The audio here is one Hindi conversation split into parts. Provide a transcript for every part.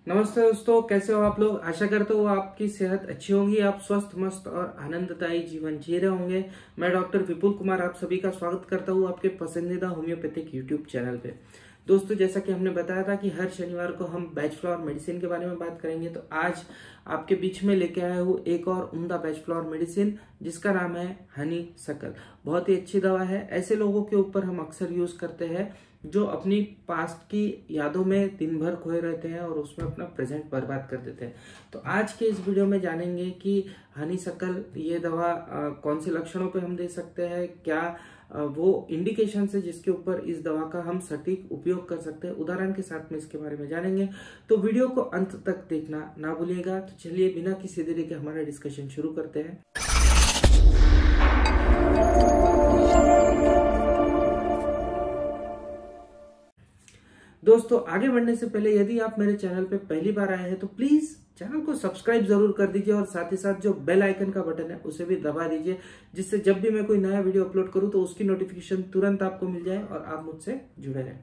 नमस्ते दोस्तों, कैसे हो आप लोग। आशा करता हूँ आपकी सेहत अच्छी होगी, आप स्वस्थ मस्त और आनंददायी जीवन जी रहे होंगे। मैं डॉक्टर विपुल कुमार आप सभी का स्वागत करता हूँ आपके पसंदीदा होम्योपैथिक यूट्यूब चैनल पे। दोस्तों, जैसा कि हमने बताया था कि हर शनिवार को हम बैचफ्लावर मेडिसिन के बारे में बात करेंगे, तो आज आपके बीच में लेके आया हूँ एक और उम्दा बैचफ्लावर मेडिसिन जिसका नाम है हनी सकल। बहुत ही अच्छी दवा है। ऐसे लोगों के ऊपर हम अक्सर यूज करते हैं जो अपनी पास्ट की यादों में दिन भर खोए रहते हैं और उसमें अपना प्रेजेंट बर्बाद कर देते हैं। तो आज के इस वीडियो में जानेंगे कि हनी सकल ये दवा कौन से लक्षणों पे हम दे सकते हैं, क्या वो इंडिकेशन है जिसके ऊपर इस दवा का हम सटीक उपयोग कर सकते हैं। उदाहरण के साथ में इसके बारे में जानेंगे, तो वीडियो को अंत तक देखना ना भूलिएगा। तो चलिए बिना किसी देरी के हमारा डिस्कशन शुरू करते हैं। दोस्तों, आगे बढ़ने से पहले यदि आप मेरे चैनल पे पहली बार आए हैं तो प्लीज चैनल को सब्सक्राइब जरूर कर दीजिए और साथ ही साथ जो बेल आइकन का बटन है उसे भी दबा दीजिए, जिससे जब भी मैं कोई नया वीडियो अपलोड करूं तो उसकी नोटिफिकेशन तुरंत आपको मिल जाए और आप मुझसे जुड़े रहें।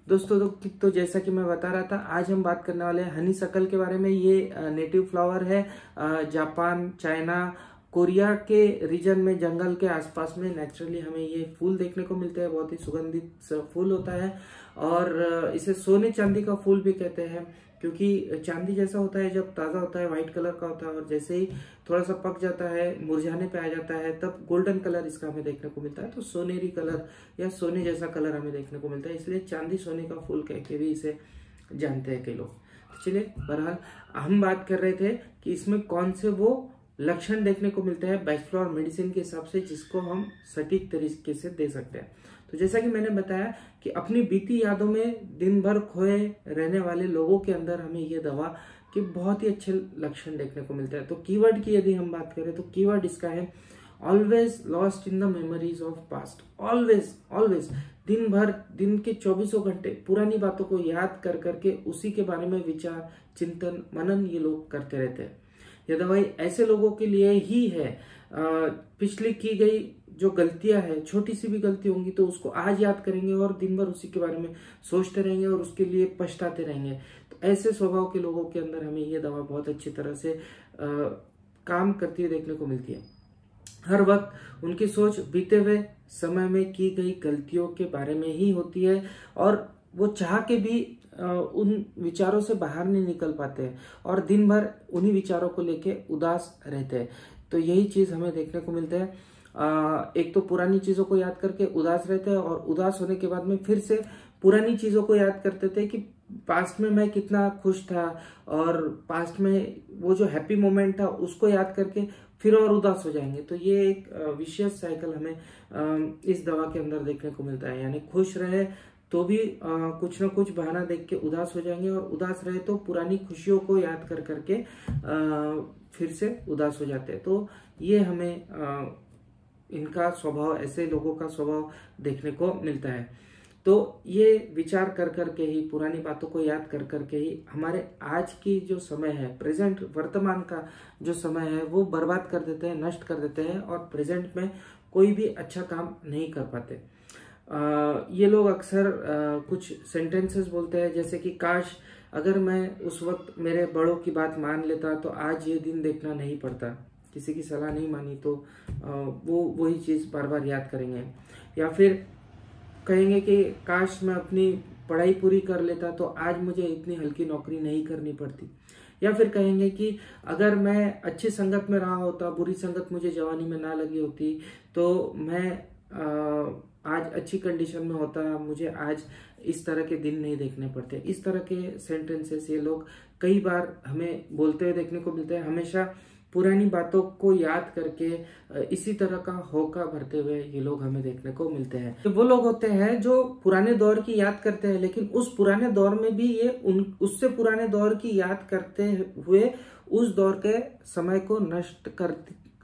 दोस्तों, तो जैसा कि मैं बता रहा था, आज हम बात करने वाले हैं हनी सकल के बारे में। ये नेटिव फ्लावर है। जापान, चाइना, कोरिया के रीजन में जंगल के आसपास में नेचुरली हमें ये फूल देखने को मिलते हैं। बहुत ही सुगंधित फूल होता है और इसे सोने चांदी का फूल भी कहते हैं, क्योंकि चांदी जैसा होता है, जब ताजा होता है व्हाइट कलर का होता है और जैसे ही थोड़ा सा पक जाता है, मुरझाने पे आ जाता है, तब गोल्डन कलर इसका हमें देखने को मिलता है। तो सोनेरी कलर या सोने जैसा कलर हमें देखने को मिलता है, इसलिए चांदी सोने का फूल कह के भी इसे जानते हैं कई लोग। चलिए, बहरहाल हम बात कर रहे थे कि इसमें कौन से वो लक्षण देखने को मिलते हैं बैचफ्लावर मेडिसिन के हिसाब से जिसको हम सटीक तरीके से दे सकते हैं। तो जैसा कि मैंने बताया कि अपनी बीती यादों में दिन भर खोए रहने वाले लोगों के अंदर हमें ये दवा के बहुत ही अच्छे लक्षण देखने को मिलते हैं। तो कीवर्ड की यदि हम बात करें तो कीवर्ड इसका है always lost in the memories of past. Always always दिन भर, दिन के 24 घंटे पुरानी बातों को याद कर करके उसी के बारे में विचार, चिंतन, मनन ये लोग करते रहते हैं। यह दवाई ऐसे लोगों के लिए ही है। पिछली की गई जो गलतियां हैं, छोटी सी भी गलती होंगी तो उसको आज याद करेंगे और दिन भर उसी के बारे में सोचते रहेंगे और उसके लिए पछताते रहेंगे। तो ऐसे स्वभाव के लोगों के अंदर हमें ये दवा बहुत अच्छी तरह से काम करती हुई देखने को मिलती है। हर वक्त उनकी सोच बीते हुए समय में की गई गलतियों के बारे में ही होती है और वो चाह के भी उन विचारों से बाहर नहीं निकल पाते हैं और दिन भर उन्हीं विचारों को लेके उदास रहते हैं। तो यही चीज हमें देखने को मिलता है। एक तो पुरानी चीजों को याद करके उदास रहते हैं और उदास होने के बाद में फिर से पुरानी चीजों को याद करते थे कि पास्ट में मैं कितना खुश था और पास्ट में वो जो हैप्पी मोमेंट था उसको याद करके फिर और उदास हो जाएंगे। तो ये एक विशियस साइकिल हमें इस दवा के अंदर देखने को मिलता है। यानी खुश रहे तो भी कुछ ना कुछ बहाना देख के उदास हो जाएंगे और उदास रहे तो पुरानी खुशियों को याद कर करके फिर से उदास हो जाते हैं। तो ये हमें इनका स्वभाव, ऐसे लोगों का स्वभाव देखने को मिलता है। तो ये विचार कर करके ही, पुरानी बातों को याद कर करके ही हमारे आज की जो समय है, प्रेजेंट वर्तमान का जो समय है वो बर्बाद कर देते हैं, नष्ट कर देते हैं और प्रेजेंट में कोई भी अच्छा काम नहीं कर पाते। ये लोग अक्सर कुछ सेंटेंसेस बोलते हैं, जैसे कि काश अगर मैं उस वक्त मेरे बड़ों की बात मान लेता तो आज ये दिन देखना नहीं पड़ता। किसी की सलाह नहीं मानी तो वो वही चीज बार बार याद करेंगे। या फिर कहेंगे कि काश मैं अपनी पढ़ाई पूरी कर लेता तो आज मुझे इतनी हल्की नौकरी नहीं करनी पड़ती। या फिर कहेंगे कि अगर मैं अच्छी संगत में रहा होता, बुरी संगत मुझे जवानी में ना लगी होती तो मैं आज अच्छी कंडीशन में होता, मुझे आज इस तरह के दिन नहीं देखने पड़ते। इस तरह के सेंटेंसेस ये लोग कई बार हमें बोलते हुए देखने को मिलते हैं। हमेशा पुरानी बातों को याद करके इसी तरह का होका भरते हुए ये लोग हमें देखने को मिलते हैं। तो वो लोग होते हैं जो पुराने दौर की याद करते हैं, लेकिन उस पुराने दौर में भी ये उससे पुराने दौर की याद करते हुए उस दौर के समय को नष्ट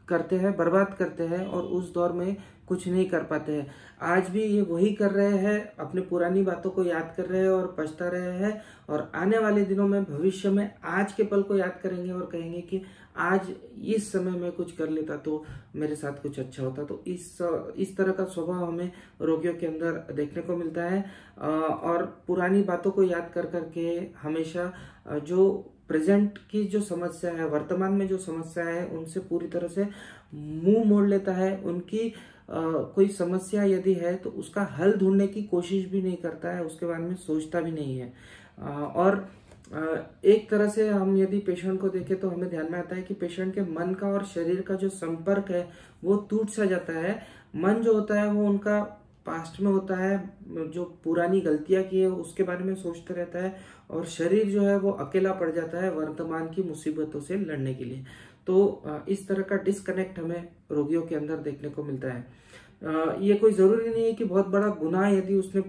करते हैं, बर्बाद करते हैं और उस दौर में कुछ नहीं कर पाते हैं। आज भी ये वही कर रहे हैं, अपनी पुरानी बातों को याद कर रहे हैं और पछता रहे हैं, और आने वाले दिनों में भविष्य में आज के पल को याद करेंगे और कहेंगे कि आज इस समय में कुछ कर लेता तो मेरे साथ कुछ अच्छा होता। तो इस तरह का स्वभाव हमें रोगियों के अंदर देखने को मिलता है। और पुरानी बातों को याद कर करके हमेशा जो प्रेजेंट की जो समस्या है, वर्तमान में जो समस्या है, उनसे पूरी तरह से मुंह मोड़ लेता है। उनकी कोई समस्या यदि है तो उसका हल ढूंढने की कोशिश भी नहीं करता है, उसके बारे में सोचता भी नहीं है। और एक तरह से हम यदि पेशेंट को देखें तो हमें ध्यान में आता है कि पेशेंट के मन का और शरीर का जो संपर्क है वो टूट सा जाता है। मन जो होता है वो उनका पास्ट में होता है, जो पुरानी गलतियां की है उसके बारे में सोचते रहता है, और शरीर जो है वो अकेला पड़ जाता है वर्तमान की मुसीबतों से लड़ने के लिए। तो इस तरह का डिस्कनेक्ट हमें रोगियों के अंदर देखने को मिलता है। ये कोई जरूरी नहीं है कि बहुत बड़ा गुनाह यदि उसने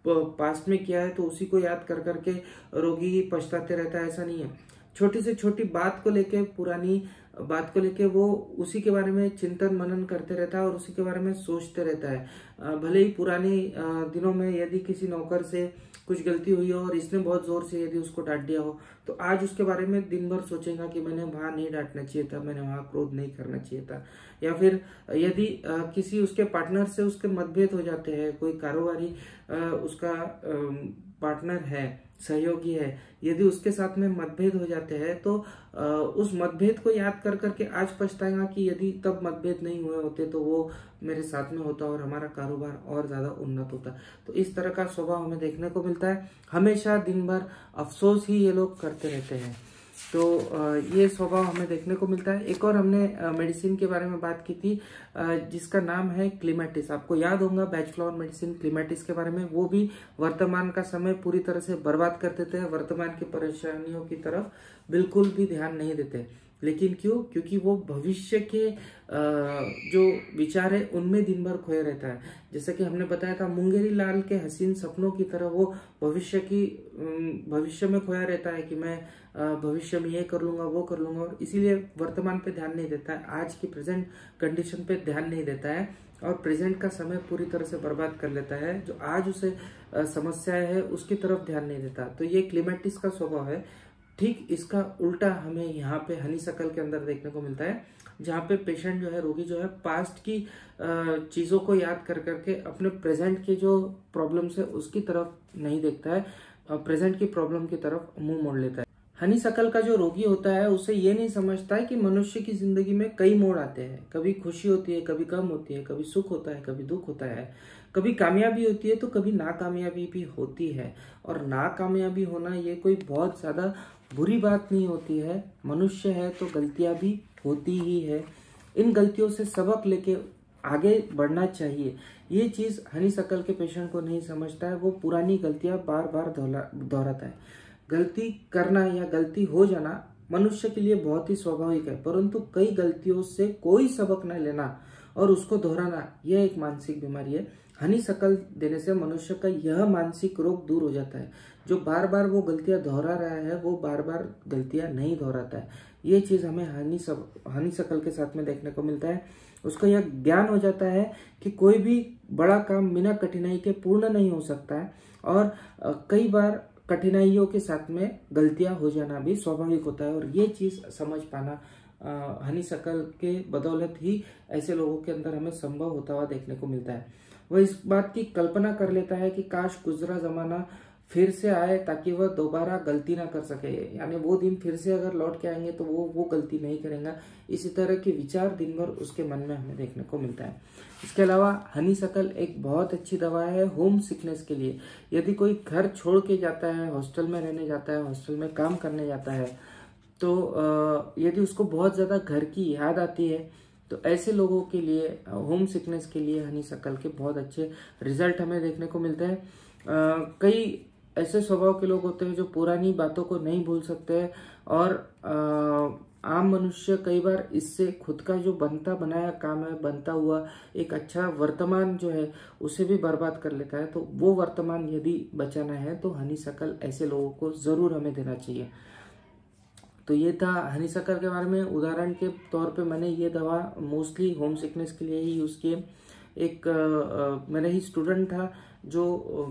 पास्ट में किया है तो उसी को याद कर करके रोगी पछताते रहता है, ऐसा नहीं है। छोटी से छोटी बात को लेके, पुरानी बात को लेके वो उसी के बारे में चिंतन मनन करते रहता है और उसी के बारे में सोचते रहता है। भले ही पुराने दिनों में यदि किसी नौकर से कुछ गलती हुई हो और इसने बहुत जोर से यदि उसको डांट दिया हो तो आज उसके बारे में दिन भर सोचेगा कि मैंने वहां नहीं डांटना चाहिए था, मैंने वहां क्रोध नहीं करना चाहिए था। या फिर यदि किसी उसके पार्टनर से उसके मतभेद हो जाते हैं, कोई कारोबारी उसका पार्टनर है, सहयोगी है, यदि उसके साथ में मतभेद हो जाते हैं तो उस मतभेद को याद कर करके आज पछताएगा कि यदि तब मतभेद नहीं हुए होते तो वो मेरे साथ में होता और हमारा कारोबार और ज्यादा उन्नत होता। तो इस तरह का स्वभाव हमें देखने को मिलता है। हमेशा दिन भर अफसोस ही ये लोग करते रहते हैं। तो ये स्वभाव हमें देखने को मिलता है। एक और हमने मेडिसिन के बारे में बात की थी जिसका नाम है क्लीमेटिस। आपको याद होगा बैच फ्लावर मेडिसिन क्लीमेटिस के बारे में। वो भी वर्तमान का समय पूरी तरह से बर्बाद कर देते हैं, वर्तमान की परेशानियों की तरफ बिल्कुल भी ध्यान नहीं देते। लेकिन क्यों? क्योंकि वो भविष्य के जो विचार है उनमें दिन भर खोए रहता है। जैसे कि हमने बताया था, मुंगेरी लाल के हसीन सपनों की तरह वो भविष्य में खोया रहता है कि मैं भविष्य में ये कर लूंगा, वो कर लूंगा, और इसीलिए वर्तमान पे ध्यान नहीं देता है, आज की प्रेजेंट कंडीशन पे ध्यान नहीं देता है और प्रेजेंट का समय पूरी तरह से बर्बाद कर लेता है। जो आज उसे समस्या है उसकी तरफ ध्यान नहीं देता। तो ये क्लीमेटिस का स्वभाव है। ठीक इसका उल्टा हमें यहाँ पे हनीसकल के अंदर देखने को मिलता है, जहाँ पे पेशेंट जो है, रोगी जो है, पास्ट की चीजों को याद कर करके अपने प्रेजेंट के जो प्रॉब्लम्स है उसकी तरफ नहीं देखता है, प्रेजेंट की प्रॉब्लम की तरफ मुंह मोड़ लेता है। हनीसकल का जो रोगी होता है उसे ये नहीं समझता है कि मनुष्य की जिंदगी में कई मोड़ आते हैं। कभी खुशी होती है, कभी गम होती है, कभी सुख होता है, कभी दुख होता है, कभी कामयाबी होती है तो कभी नाकामयाबी भी होती है। और नाकामयाबी होना ये कोई बहुत ज्यादा बुरी बात नहीं होती है। मनुष्य है तो गलतियां भी होती ही है। इन गलतियों से सबक लेके आगे बढ़ना चाहिए। ये चीज हनीसकल के पेशेंट को नहीं समझता है। वो पुरानी गलतियां बार बार दोहराता है। गलती करना या गलती हो जाना मनुष्य के लिए बहुत ही स्वाभाविक है, परंतु कई गलतियों से कोई सबक न लेना और उसको दोहराना यह एक मानसिक बीमारी है। हनीसकल देने से मनुष्य का यह मानसिक रोग दूर हो जाता है। जो बार बार वो गलतियां दोहरा रहा है वो बार बार गलतियां नहीं दोहराता है। ये चीज हमें हनीसकल के साथ में देखने को मिलता है। उसको यह ज्ञान हो जाता है कि कोई भी बड़ा काम बिना कठिनाई के पूर्ण नहीं हो सकता है, और कई बार कठिनाइयों के साथ में गलतियां हो जाना भी स्वाभाविक होता है। और ये चीज समझ पाना हनीसकल के बदौलत ही ऐसे लोगों के अंदर हमें संभव होता हुआ देखने को मिलता है। वह इस बात की कल्पना कर लेता है कि काश गुजरा जमाना फिर से आए ताकि वह दोबारा गलती ना कर सके, यानी वो दिन फिर से अगर लौट के आएंगे तो वो गलती नहीं करेगा। इसी तरह के विचार दिन भर उसके मन में हमें देखने को मिलता है। इसके अलावा हनीसकल एक बहुत अच्छी दवा है होम सिकनेस के लिए। यदि कोई घर छोड़ के जाता है, हॉस्टल में रहने जाता है, हॉस्टल में काम करने जाता है, तो यदि उसको बहुत ज्यादा घर की याद आती है तो ऐसे लोगों के लिए, होम सिकनेस के लिए हनीसकल के बहुत अच्छे रिजल्ट हमें देखने को मिलते हैं। कई ऐसे स्वभाव के लोग होते हैं जो पुरानी बातों को नहीं भूल सकते हैं, और आम मनुष्य कई बार इससे खुद का जो बनता बनाया काम है, बनता हुआ एक अच्छा वर्तमान जो है उसे भी बर्बाद कर लेता है। तो वो वर्तमान यदि बचाना है तो हनीसकल ऐसे लोगों को जरूर हमें देना चाहिए। तो ये था हनीसकल के बारे में। उदाहरण के तौर पे मैंने ये दवा मोस्टली होम सिकनेस के लिए ही यूज की है। मेरा ही स्टूडेंट था जो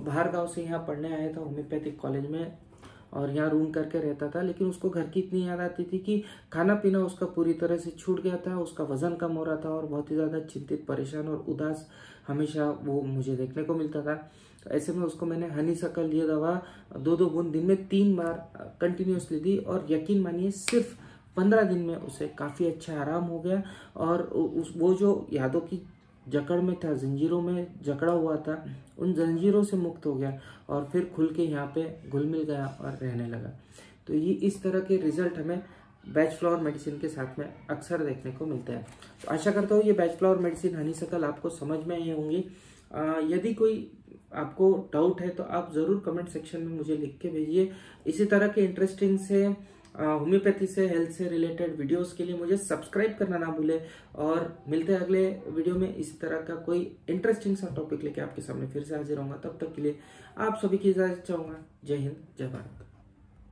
बाहर गांव से यहाँ पढ़ने आया था होम्योपैथिक कॉलेज में, और यहाँ रूम करके रहता था, लेकिन उसको घर की इतनी याद आती थी कि खाना पीना उसका पूरी तरह से छूट गया था, उसका वजन कम हो रहा था और बहुत ही ज़्यादा चिंतित, परेशान और उदास हमेशा वो मुझे देखने को मिलता था। तो ऐसे में उसको मैंने हनीसकल ये दवा 2-2 बूंद दिन में 3 बार कंटिन्यूसली दी, और यकीन मानिए सिर्फ 15 दिन में उसे काफ़ी अच्छा आराम हो गया, और वो जो यादों की जकड़ में था, जंजीरों में जकड़ा हुआ था, उन जंजीरों से मुक्त हो गया और फिर खुल के यहाँ पे घुल मिल गया और रहने लगा। तो ये इस तरह के रिजल्ट हमें बैच फ्लावर मेडिसिन के साथ में अक्सर देखने को मिलते हैं। तो आशा करता हूँ ये बैच फ्लावर मेडिसिन हनीसकल आपको समझ में आई होंगी। यदि कोई आपको डाउट है तो आप ज़रूर कमेंट सेक्शन में मुझे लिख के भेजिए। इसी तरह के इंटरेस्टिंग से होम्योपैथी से, हेल्थ से रिलेटेड वीडियोस के लिए मुझे सब्सक्राइब करना ना भूले, और मिलते हैं अगले वीडियो में इसी तरह का कोई इंटरेस्टिंग सा टॉपिक लेके आपके सामने फिर से हाजिर होऊंगा। तब तक के लिए आप सभी की इजाजत चाहूंगा। जय हिंद, जय भारत।